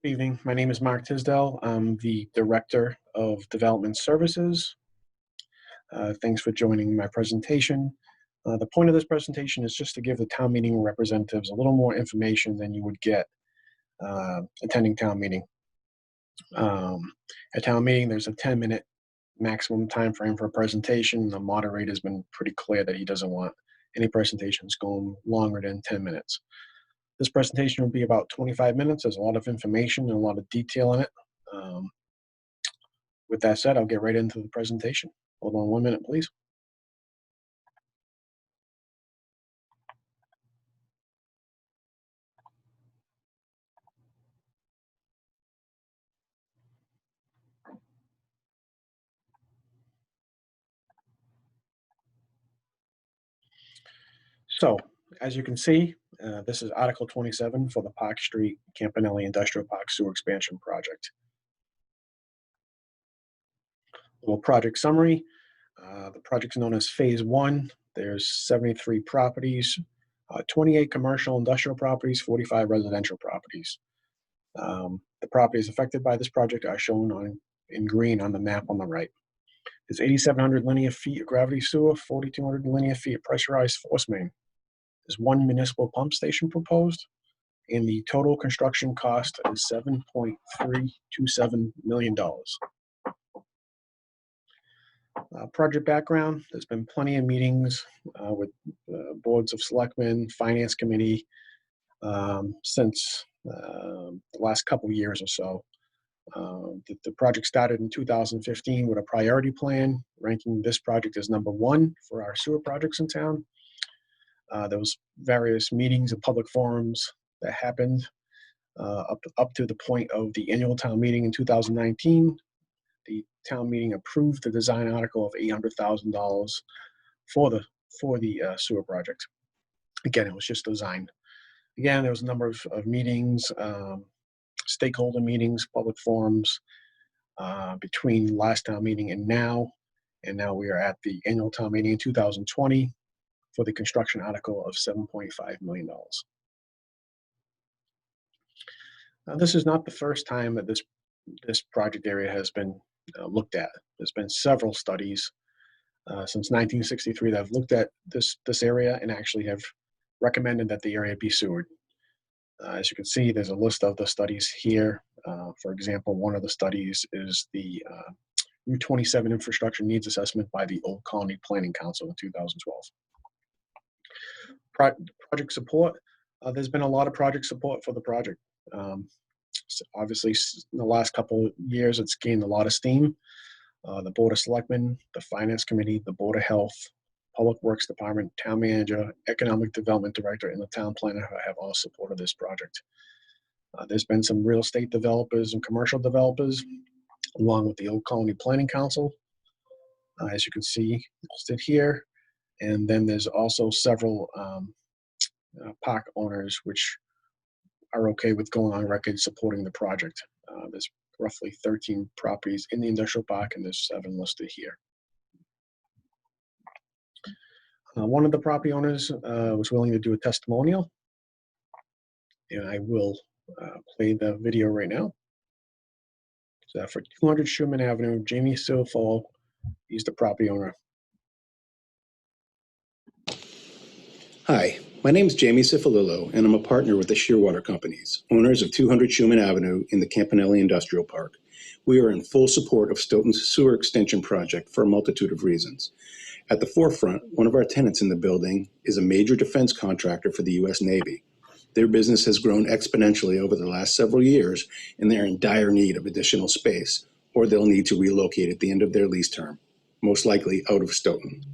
Good evening. My name is Mark Tisdale. I'm the Director of Development Services. Thanks for joining my presentation. The point of this presentation is just to give the town meeting representatives a little more information than you would get attending town meeting. At town meeting, there's a 10-minute maximum time frame for a presentation. The moderator's been pretty clear that he doesn't want any presentations going longer than 10 minutes. This presentation will be about 25 minutes. There's a lot of information and a lot of detail in it. With that said, I'll get right into the presentation. Hold on 1 minute, please. So, as you can see, this is Article 27 for the Park Street Campanelli Industrial Park Sewer Expansion Project. A little project summary. The project's known as Phase 1. There's 73 properties, 28 commercial industrial properties, 45 residential properties. The properties affected by this project are shown in green on the map on the right. There's 8,700 linear feet of gravity sewer, 4,200 linear feet of pressurized force main. There's one municipal pump station proposed, and the total construction cost is $7.327 million. Project background, there's been plenty of meetings with boards of selectmen, finance committee since the last couple of years or so. The project started in 2015 with a priority plan, ranking this project as #1 for our sewer projects in town. There was various meetings and public forums that happened up to the point of the annual town meeting in 2019. The town meeting approved the design article of $800,000 for the sewer project. Again, it was just designed. Again, there was a number of meetings, stakeholder meetings, public forums between last town meeting and now we are at the annual town meeting in 2020 for the construction article of $7.5 million. Now, this is not the first time that this project area has been looked at. There's been several studies since 1963 that have looked at this area and actually have recommended that the area be sewered. As you can see, there's a list of the studies here. For example, one of the studies is the Route 27 Infrastructure Needs Assessment by the Old Colony Planning Council in 2012. Project support, there's been a lot of project support for the project. So obviously, in the last couple of years, it's gained a lot of steam. The Board of Selectmen, the Finance Committee, the Board of Health, Public Works Department, Town Manager, Economic Development Director, and the Town Planner have all supported this project. There's been some real estate developers and commercial developers, along with the Old Colony Planning Council, as you can see listed here. And then there's also several park owners which are okay with going on record supporting the project. There's roughly 13 properties in the industrial park, and there's 7 listed here. One of the property owners was willing to do a testimonial, and I will play the video right now. So for 200 Schumann Avenue, Jamie Silfall, he's the property owner. Hi, my name is Jamie Cifalillo, and I'm a partner with the Shearwater Companies, owners of 200 Schumann Avenue in the Campanelli Industrial Park. We are in full support of Stoughton's sewer extension project for a multitude of reasons. At the forefront, one of our tenants in the building is a major defense contractor for the U.S. Navy. Their business has grown exponentially over the last several years, and they're in dire need of additional space, or they'll need to relocate at the end of their lease term, most likely out of Stoughton.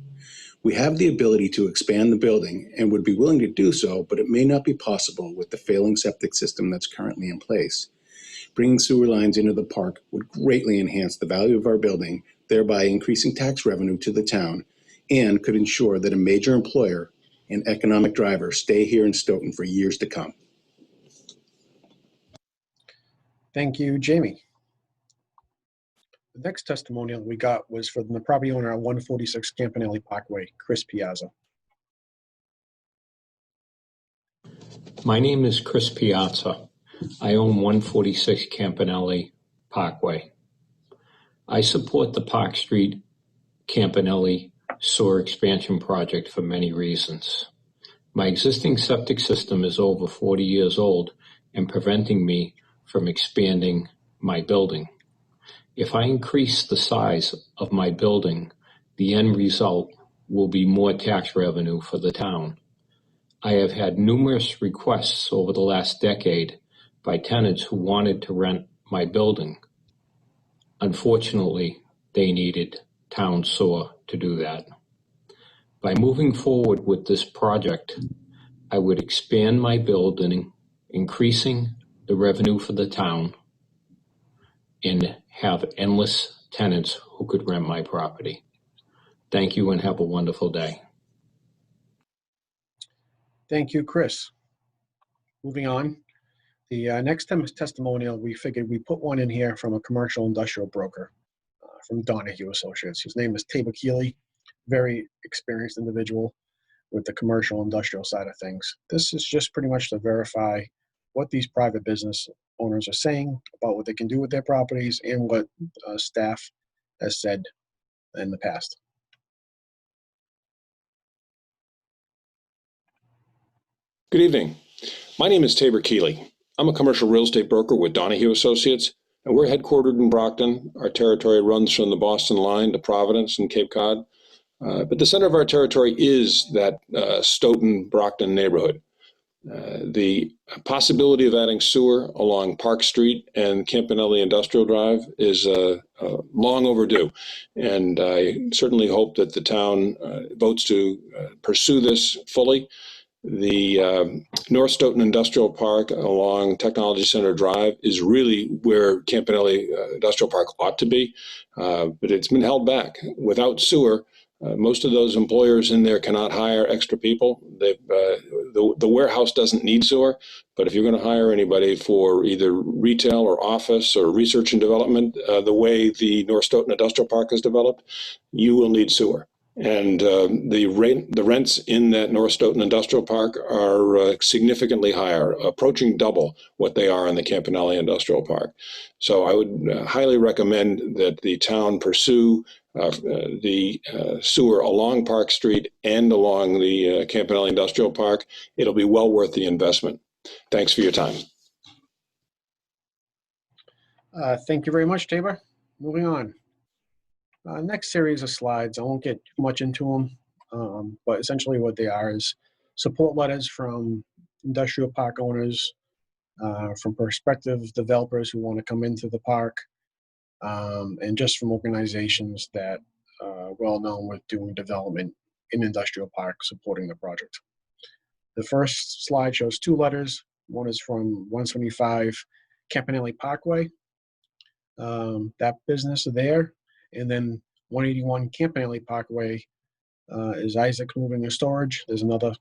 We have the ability to expand the building and would be willing to do so, but it may not be possible with the failing septic system that's currently in place. Bringing sewer lines into the park would greatly enhance the value of our building, thereby increasing tax revenue to the town, and could ensure that a major employer and economic driver stay here in Stoughton for years to come. Thank you, Jamie. The next testimonial we got was from the property owner on 146 Campanelli Parkway, Chris Piazza. My name is Chris Piazza. I own 146 Campanelli Parkway. I support the Park Street Campanelli sewer expansion project for many reasons. My existing septic system is over 40 years old and preventing me from expanding my building. If I increase the size of my building, the end result will be more tax revenue for the town. I have had numerous requests over the last decade by tenants who wanted to rent my building. Unfortunately, they needed town sewer to do that. By moving forward with this project, I would expand my building, increasing the revenue for the town, and have endless tenants who could rent my property. Thank you and have a wonderful day. Thank you, Chris. Moving on. The next testimonial, we figured we put one in here from a commercial industrial broker from Donahue Associates. His name is Tabor Keeley, very experienced individual with the commercial industrial side of things. This is just pretty much to verify what these private business owners are saying about what they can do with their properties and what staff has said in the past. Good evening. My name is Tabor Keeley. I'm a commercial real estate broker with Donahue Associates, and we're headquartered in Brockton. Our territory runs from the Boston line to Providence and Cape Cod. But the center of our territory is that Stoughton, Brockton neighborhood. The possibility of adding sewer along Park Street and Campanelli Industrial Drive is long overdue. And I certainly hope that the town votes to pursue this fully. The North Stoughton Industrial Park along Technology Center Drive is really where Campanelli Industrial Park ought to be, but it's been held back. Without sewer, most of those employers in there cannot hire extra people. The warehouse doesn't need sewer, but if you're going to hire anybody for either retail or office or research and development, the way the North Stoughton Industrial Park is developed, you will need sewer. And the rents in that North Stoughton Industrial Park are significantly higher, approaching double what they are in the Campanelli Industrial Park. So I would highly recommend that the town pursue the sewer along Park Street and along the Campanelli Industrial Park. It'll be well worth the investment. Thanks for your time. Thank you very much, Tabor. Moving on. Next series of slides, I won't get much into them, but essentially what they are is support letters from industrial park owners, from prospective developers who want to come into the park, and just from organizations that are well known with doing development in industrial park supporting the project. The first slide shows two letters. One is from 175 Campanelli Parkway, that business there. And then 181 Campanelli Parkway is Isaac Moving and Storage. There's another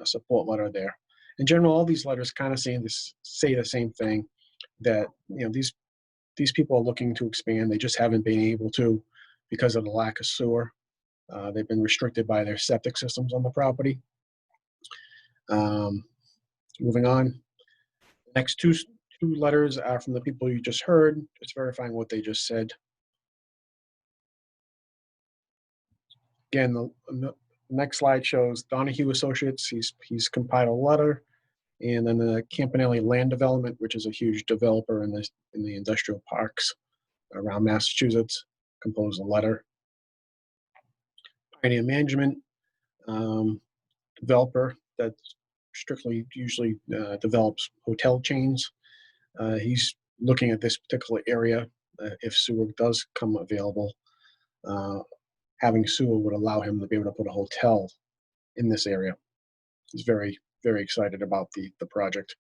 support letter there. In general, all these letters kind of say the same thing, that these people are looking to expand. They just haven't been able to because of the lack of sewer. They've been restricted by their septic systems on the property. Moving on. The next two letters are from the people you just heard, just verifying what they just said. Again, the next slide shows Donahue Associates. He's compiled a letter, and then the Campanelli Land Development, which is a huge developer in the industrial parks around Massachusetts, composed a letter. Pioneer Management, developer that strictly usually develops hotel chains. He's looking at this particular area. If sewer does come available, having sewer would allow him to be able to put a hotel in this area. He's very, very excited about the project.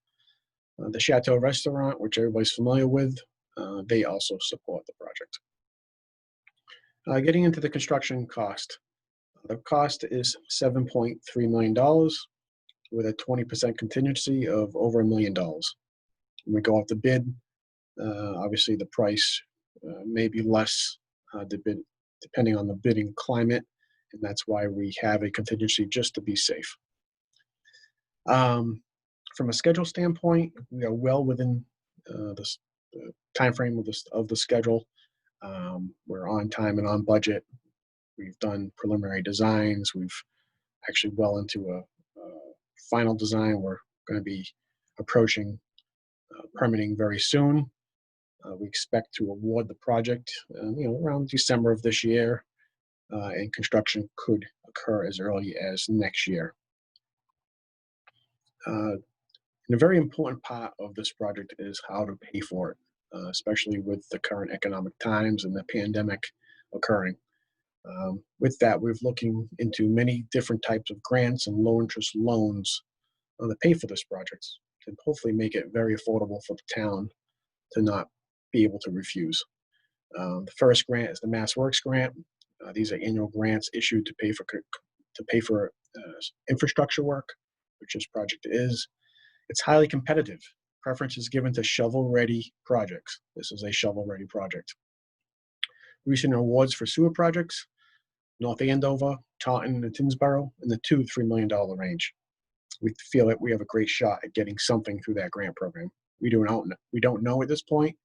The Chateau Restaurant, which everybody's familiar with, they also support the project. Getting into the construction cost. The cost is $7.3 million with a 20% contingency of over $1 million. When we go out to bid, obviously the price may be less depending on the bidding climate, and that's why we have a contingency just to be safe. From From a schedule standpoint, we are well within the time frame of the schedule. We're on time and on budget. We've done preliminary designs. We've actually well into a final design. We're going to be approaching permitting very soon. We expect to award the project, around December of this year, and construction could occur as early as next year. And a very important part of this project is how to pay for it, especially with the current economic times and the pandemic occurring. With that, we're looking into many different types of grants and low-interest loans to pay for this project, and hopefully make it very affordable for the town to not be able to refuse. The first grant is the Mass Works grant. These are annual grants issued to pay for infrastructure work, which this project is. It's highly competitive. Preference is given to shovel-ready projects. This is a shovel-ready project. Recent awards for sewer projects: North Andover, Taunton, and Tinsboro, in the $2 to $3 million range. We feel that we have a great shot at getting something through that grant program. We don't know at this point,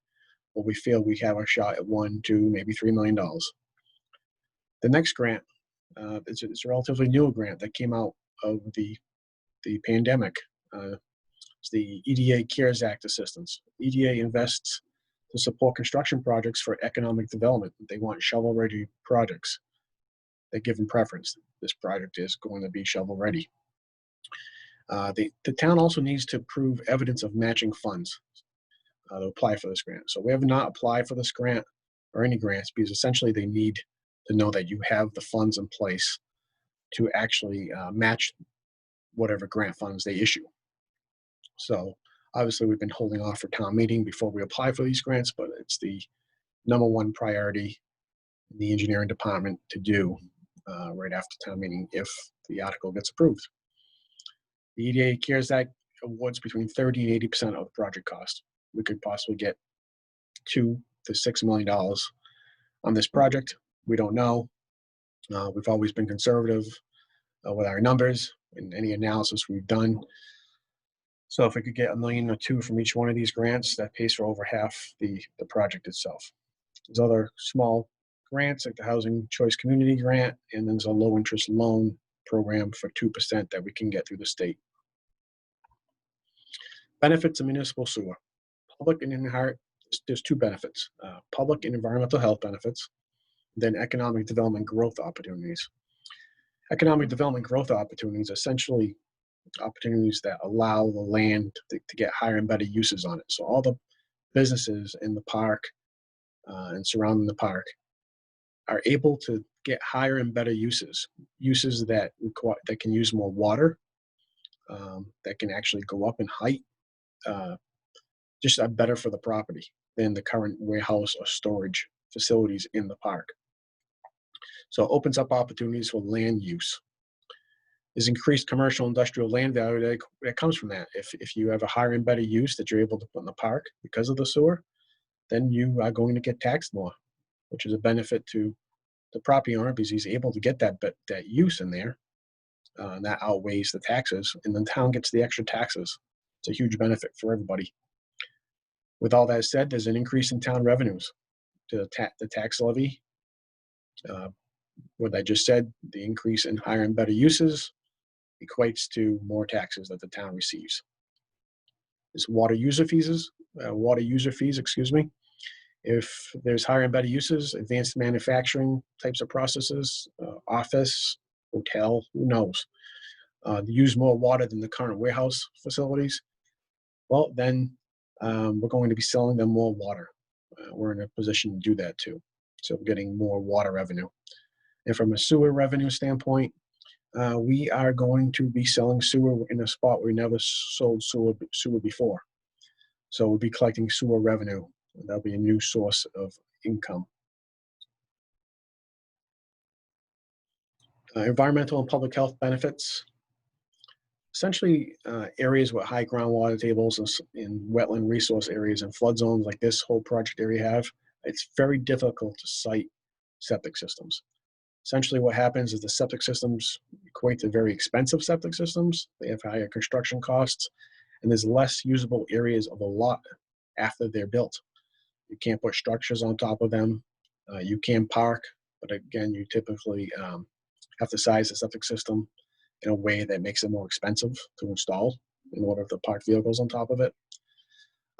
but we feel we have a shot at $1, $2, maybe $3 million. The next grant, it's a relatively new grant that came out of the pandemic. It's the EDA CARES Act assistance. EDA invests to support construction projects for economic development. They want shovel-ready projects. They give them preference. This project is going to be shovel-ready. The town also needs to prove evidence of matching funds to apply for this grant. So we have not applied for this grant or any grants because essentially they need to know that you have the funds in place to actually match whatever grant funds they issue. So obviously we've been holding off for town meeting before we apply for these grants, but it's the #1 priority in the engineering department to do right after town meeting if the article gets approved. The EDA CARES Act awards between 30 and 80% of the project cost. We could possibly get $2 to $6 million on this project. We don't know. We've always been conservative with our numbers in any analysis we've done. So if we could get $1 million or $2 million from each one of these grants, that pays for over half the project itself. There's other small grants like the Housing Choice Community Grant, and there's a low interest loan program for 2% that we can get through the state. Benefits of municipal sewer. Public and there's 2 benefits, public and environmental health benefits, then economic development growth opportunities. Economic development growth opportunities, essentially opportunities that allow the land to get higher and better uses on it. So all the businesses in the park and surrounding the park are able to get higher and better uses that can use more water, that can actually go up in height, just are better for the property than the current warehouse or storage facilities in the park. So it opens up opportunities for land use. There's increased commercial industrial land value that comes from that. If you have a higher and better use that you're able to put in the park because of the sewer, then you are going to get taxed more, which is a benefit to the property owner because he's able to get that use in there. And that outweighs the taxes, and the town gets the extra taxes. It's a huge benefit for everybody. With all that said, there's an increase in town revenues to the tax levy. What I just said, the increase in higher and better uses equates to more taxes that the town receives. There's water user fees, If there's higher and better uses, advanced manufacturing types of processes, office, hotel, who knows, use more water than the current warehouse facilities, well, then we're going to be selling them more water. We're in a position to do that too. So we're getting more water revenue. And from a sewer revenue standpoint, we are going to be selling sewer in a spot where we never sold sewer before. So we'll be collecting sewer revenue. That'll be a new source of income. Environmental and public health benefits. Essentially, areas with high groundwater tables in wetland resource areas and flood zones like this whole project area have, it's very difficult to site septic systems. Essentially what happens is the septic systems equate to very expensive septic systems. They have higher construction costs, and there's less usable areas of a lot after they're built. You can't put structures on top of them. You can park, but again, you typically have to size the septic system in a way that makes it more expensive to install in order to park vehicles on top of it.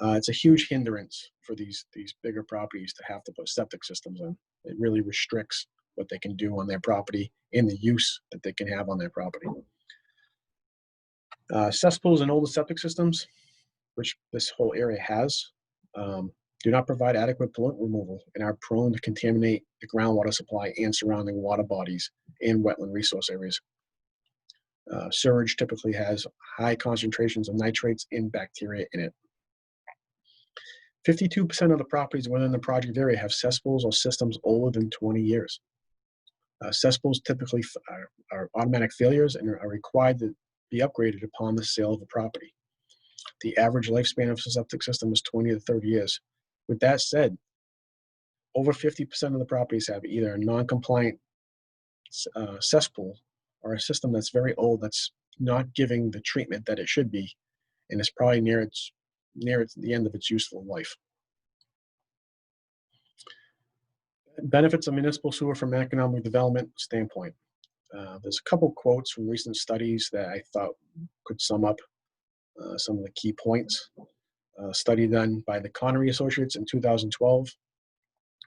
It's a huge hindrance for these bigger properties to have to put septic systems in. It really restricts what they can do on their property and the use that they can have on their property. Cesspools and older septic systems, which this whole area has, do not provide adequate pollutant removal and are prone to contaminate the groundwater supply and surrounding water bodies and wetland resource areas. Sewage typically has high concentrations of nitrates and bacteria in it. 52% of the properties within the project area have cesspools or systems older than 20 years. Cesspools typically are automatic failures and are required to be upgraded upon the sale of the property. The average lifespan of a septic system is 20 to 30 years. With that said, over 50% of the properties have either a non-compliant cesspool or a system that's very old that's not giving the treatment that it should be, and it's probably near the end of its useful life. Benefits of municipal sewer from an economic development standpoint. There's a couple quotes from recent studies that I thought could sum up some of the key points. A study done by the Connery Associates in 2012.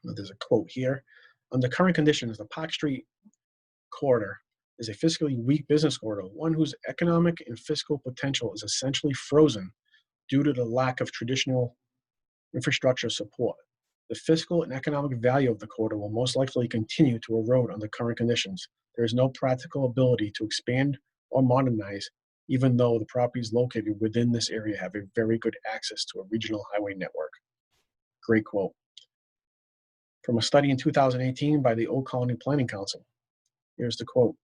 There's a quote here. Under current conditions, the Park Street corridor is a fiscally weak business corridor, one whose economic and fiscal potential is essentially frozen due to the lack of traditional infrastructure support. The fiscal and economic value of the corridor will most likely continue to erode under current conditions. There is no practical ability to expand or modernize, even though the properties located within this area have a very good access to a regional highway network. Great quote. From a study in 2018 by the Old Colony Planning Council. Here's the quote.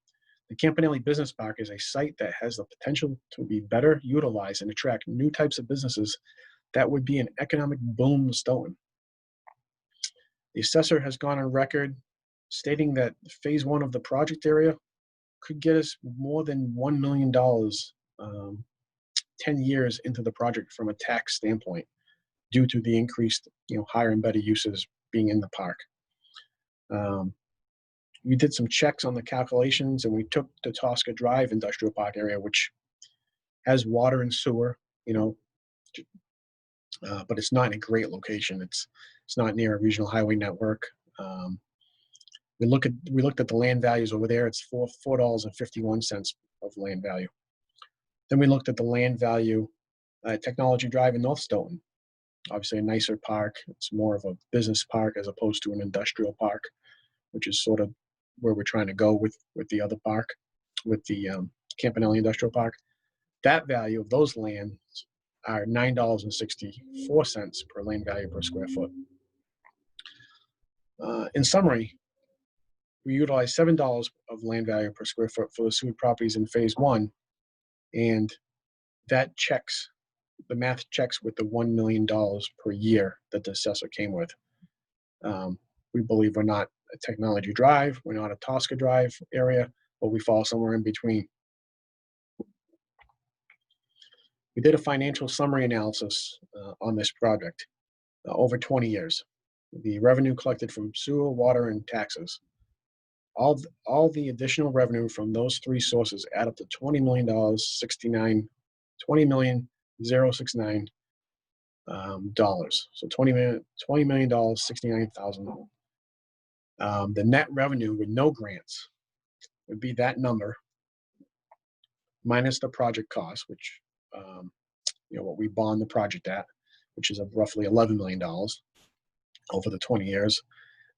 The Campanelli Business Park is a site that has the potential to be better utilized and attract new types of businesses that would be an economic boom to Stoughton. The assessor has gone on record stating that phase 1 of the project area could get us more than $1 million 10 years into the project from a tax standpoint due to the increased, higher and better uses being in the park. We did some checks on the calculations, and we took the Tosca Drive Industrial Park area, which has water and sewer, but it's not in a great location. It's not near a regional highway network. We looked at the land values over there. It's $4.51 of land value. Then we looked at the land value at Technology Drive in North Stoughton. Obviously a nicer park. It's more of a business park as opposed to an industrial park, which is sort of where we're trying to go with the other park, with the Campanelli Industrial Park. That value of those lands are $9.64 per land value per square foot. In summary, we utilized $7 of land value per square foot for the sewer properties in phase 1, and that checks, the math checks with the $1 million per year that the assessor came with. We believe we're not a Technology Drive, we're not a Tosca Drive area, but we fall somewhere in between. We did a financial summary analysis on this project over 20 years. The revenue collected from sewer, water, and taxes. All the additional revenue from those three sources add up to $20,069,000. So $20,069,000. The net revenue with no grants would be that number minus the project cost, which what we bond the project at, which is roughly $11 million over the 20 years.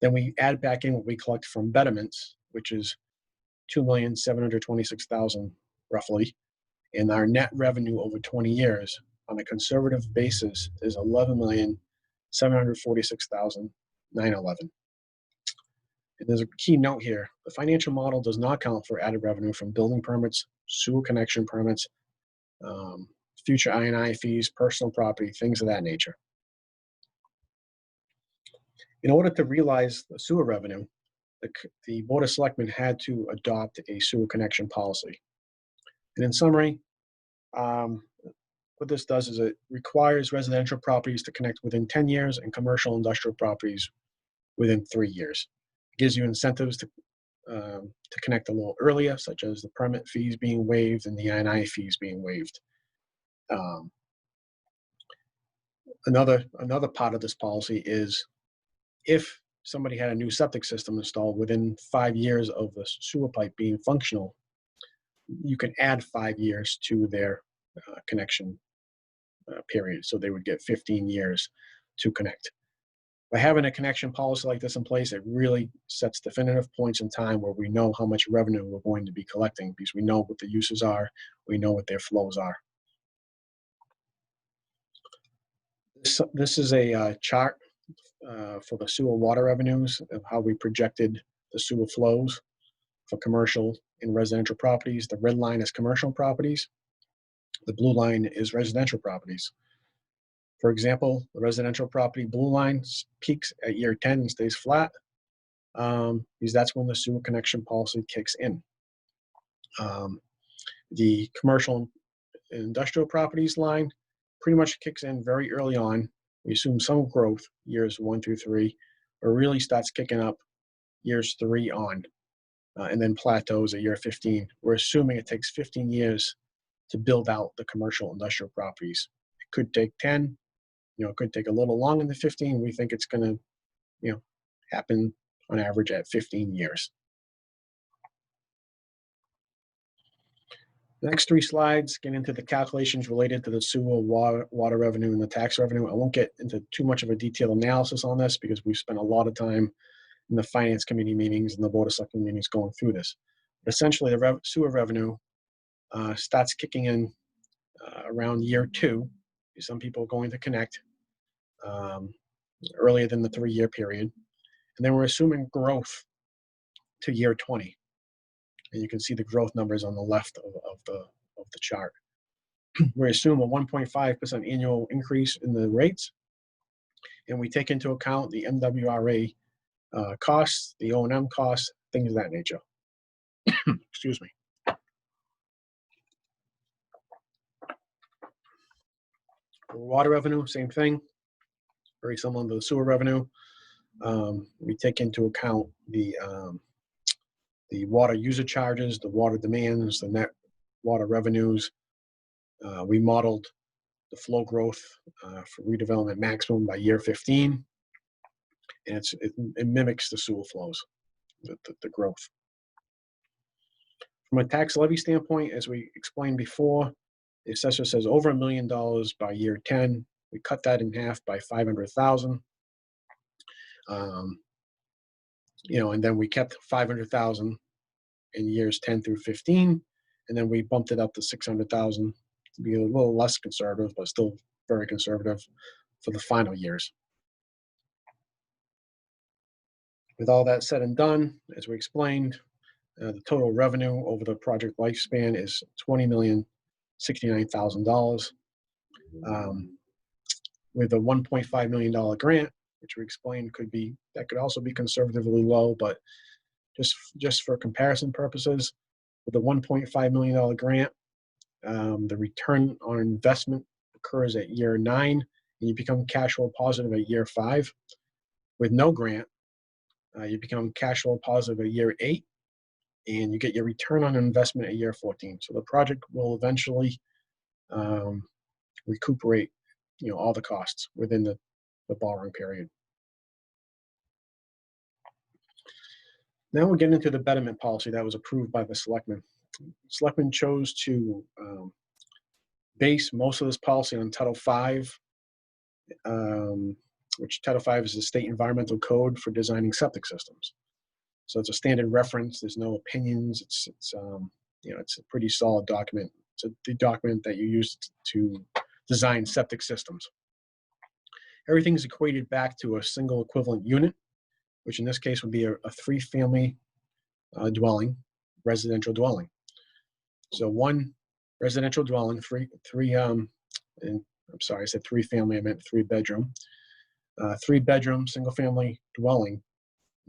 Then we add back in what we collect from betterments, which is $2,726,000 roughly. And our net revenue over 20 years on a conservative basis is $11,746,911. And there's a key note here. The financial model does not account for added revenue from building permits, sewer connection permits, future I&I fees, personal property, things of that nature. In order to realize the sewer revenue, the Board of Selectmen had to adopt a sewer connection policy. And in summary, what this does is it requires residential properties to connect within 10 years and commercial industrial properties within 3 years. It gives you incentives to connect a little earlier, such as the permit fees being waived and the INI fees being waived. Another part of this policy is if somebody had a new septic system installed within 5 years of the sewer pipe being functional, you can add 5 years to their connection period. So they would get 15 years to connect. By having a connection policy like this in place, it really sets definitive points in time where we know how much revenue we're going to be collecting because we know what the uses are, we know what their flows are. This is a chart for the sewer water revenues of how we projected the sewer flows for commercial and residential properties. The red line is commercial properties. The blue line is residential properties. For example, the residential property blue line peaks at year 10 and stays flat because that's when the sewer connection policy kicks in. The commercial and industrial properties line pretty much kicks in very early on. We assume some growth years 1 through 3, but really starts kicking up years 3 on, and then plateaus at year 15. We're assuming it takes 15 years to build out the commercial industrial properties. It could take 10, it could take a little longer than 15. We think it's going to, happen on average at 15 years. The next 3 slides get into the calculations related to the sewer water revenue and the tax revenue. I won't get into too much of a detailed analysis on this because we've spent a lot of time in the finance committee meetings and the board of selectmen meetings going through this. But essentially, the sewer revenue starts kicking in around year 2. Some people are going to connect earlier than the 3-year period. And then we're assuming growth to year 20. And you can see the growth numbers on the left of the chart. We assume a 1.5% annual increase in the rates. And we take into account the MWRA costs, the O&M costs, things of that nature. Excuse me. For water revenue, same thing. Very similar to the sewer revenue. We take into account the water user charges, the water demands, the net water revenues. We modeled the flow growth for redevelopment maximum by year 15. And it mimics the sewer flows, the growth. From a tax levy standpoint, as we explained before, the assessor says over $1 million by year 10. We cut that in half by 500,000. And then we kept 500,000 in years 10 through 15, and then we bumped it up to 600,000 to be a little less conservative, but still very conservative for the final years. With all that said and done, as we explained, the total revenue over the project lifespan is $20,069,000. With a $1.5 million grant, which we explained could also be conservatively low, but just for comparison purposes, with the $1.5 million grant, the return on investment occurs at year 9, and you become cash flow positive at year 5. With no grant, you become cash flow positive at year 8, and you get your return on investment at year 14. So the project will eventually recuperate, all the costs within the borrowing period. Now we're getting into the betterment policy that was approved by the selectmen. Selectmen chose to base most of this policy on Title V, which Title V is the state environmental code for designing septic systems. So it's a standard reference. There's no opinions. It's a pretty solid document. It's the document that you use to design septic systems. Everything's equated back to a single equivalent unit, which in this case would be a 3-family dwelling, residential dwelling. So one residential dwelling, I'm sorry, I said 3-family, I meant 3-bedroom. 3-bedroom, single-family dwelling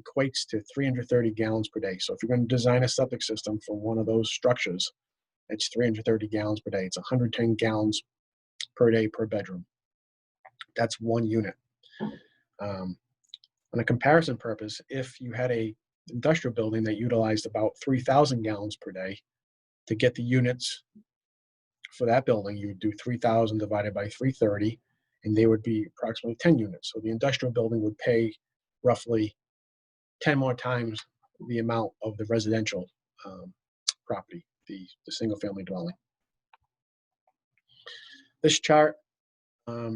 equates to 330 gallons per day. So if you're going to design a septic system for one of those structures, it's 330 gallons per day. It's 110 gallons per day per bedroom. That's 1 unit. On a comparison purpose, if you had a industrial building that utilized about 3,000 gallons per day, to get the units for that building, you would do 3,000 divided by 330, and they would be approximately 10 units. So the industrial building would pay roughly 10 more times the amount of the residential property, the single-family dwelling. This chart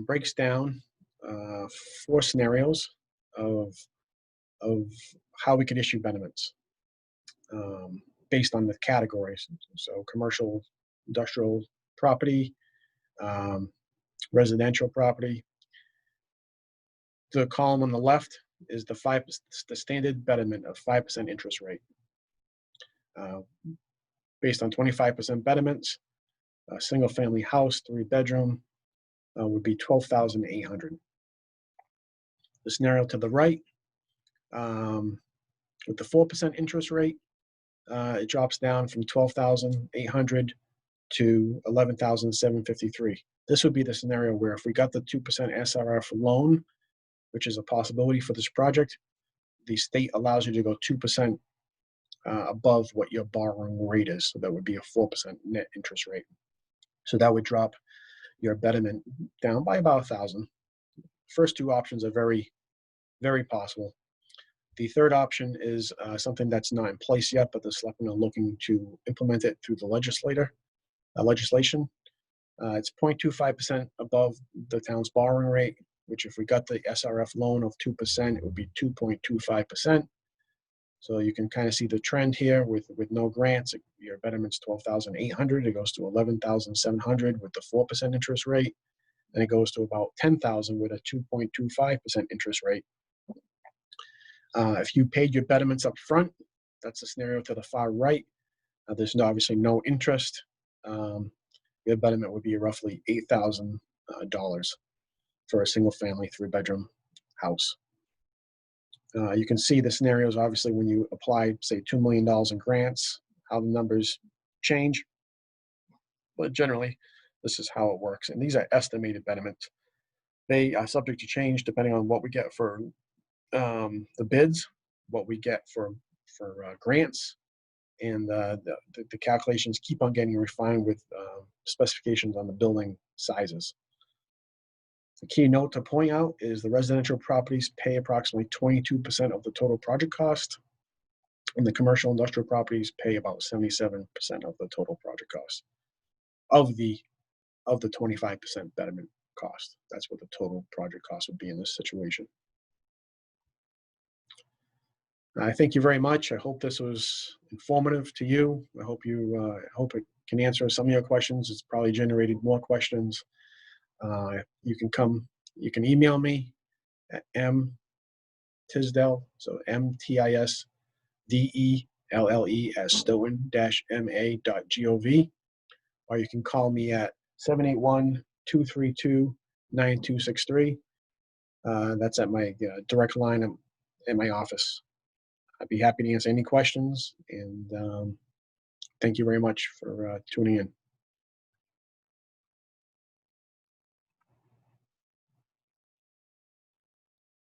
breaks down 4 scenarios of how we could issue betterments based on the categories. So commercial, industrial property, residential property. The column on the left is the standard betterment of 5% interest rate. Based on 25% betterments, a single family house, 3-bedroom, would be $12,800. The scenario to the right, with the 4% interest rate, it drops down from $12,800 to $11,753. This would be the scenario where if we got the 2% SRF loan, which is a possibility for this project, the state allows you to go 2% above what your borrowing rate is. So that would be a 4% net interest rate. So that would drop your betterment down by about $1,000. First 2 options are very, very possible. The third option is something that's not in place yet, but the selectmen are looking to implement it through the legislation. It's 0.25% above the town's borrowing rate, which if we got the SRF loan of 2%, it would be 2.25%. So you can kind of see the trend here with no grants. Your betterment's $12,800. It goes to $11,700 with the 4% interest rate. Then it goes to about $10,000 with a 2.25% interest rate. If you paid your betterments up front, that's the scenario to the far right. There's obviously no interest. Your betterment would be roughly $8,000 for a single family 3-bedroom house. You can see the scenarios, obviously, when you apply, say, $2 million in grants, how the numbers change. But generally, this is how it works. And these are estimated betterments. They are subject to change depending on what we get for the bids, what we get for grants, and the calculations keep on getting refined with specifications on the building sizes. The key note to point out is the residential properties pay approximately 22% of the total project cost, and the commercial industrial properties pay about 77% of the total project cost of the 25% betterment cost. That's what the total project cost would be in this situation. I thank you very much. I hope this was informative to you. I hope hope it can answer some of your questions. It's probably generated more questions. You can email me at mtisdell, so MTISDELLE at stoughton-ma.gov, or you can call me at 781-232-9263. That's at my direct line in my office. I'd be happy to answer any questions, and thank you very much for tuning in.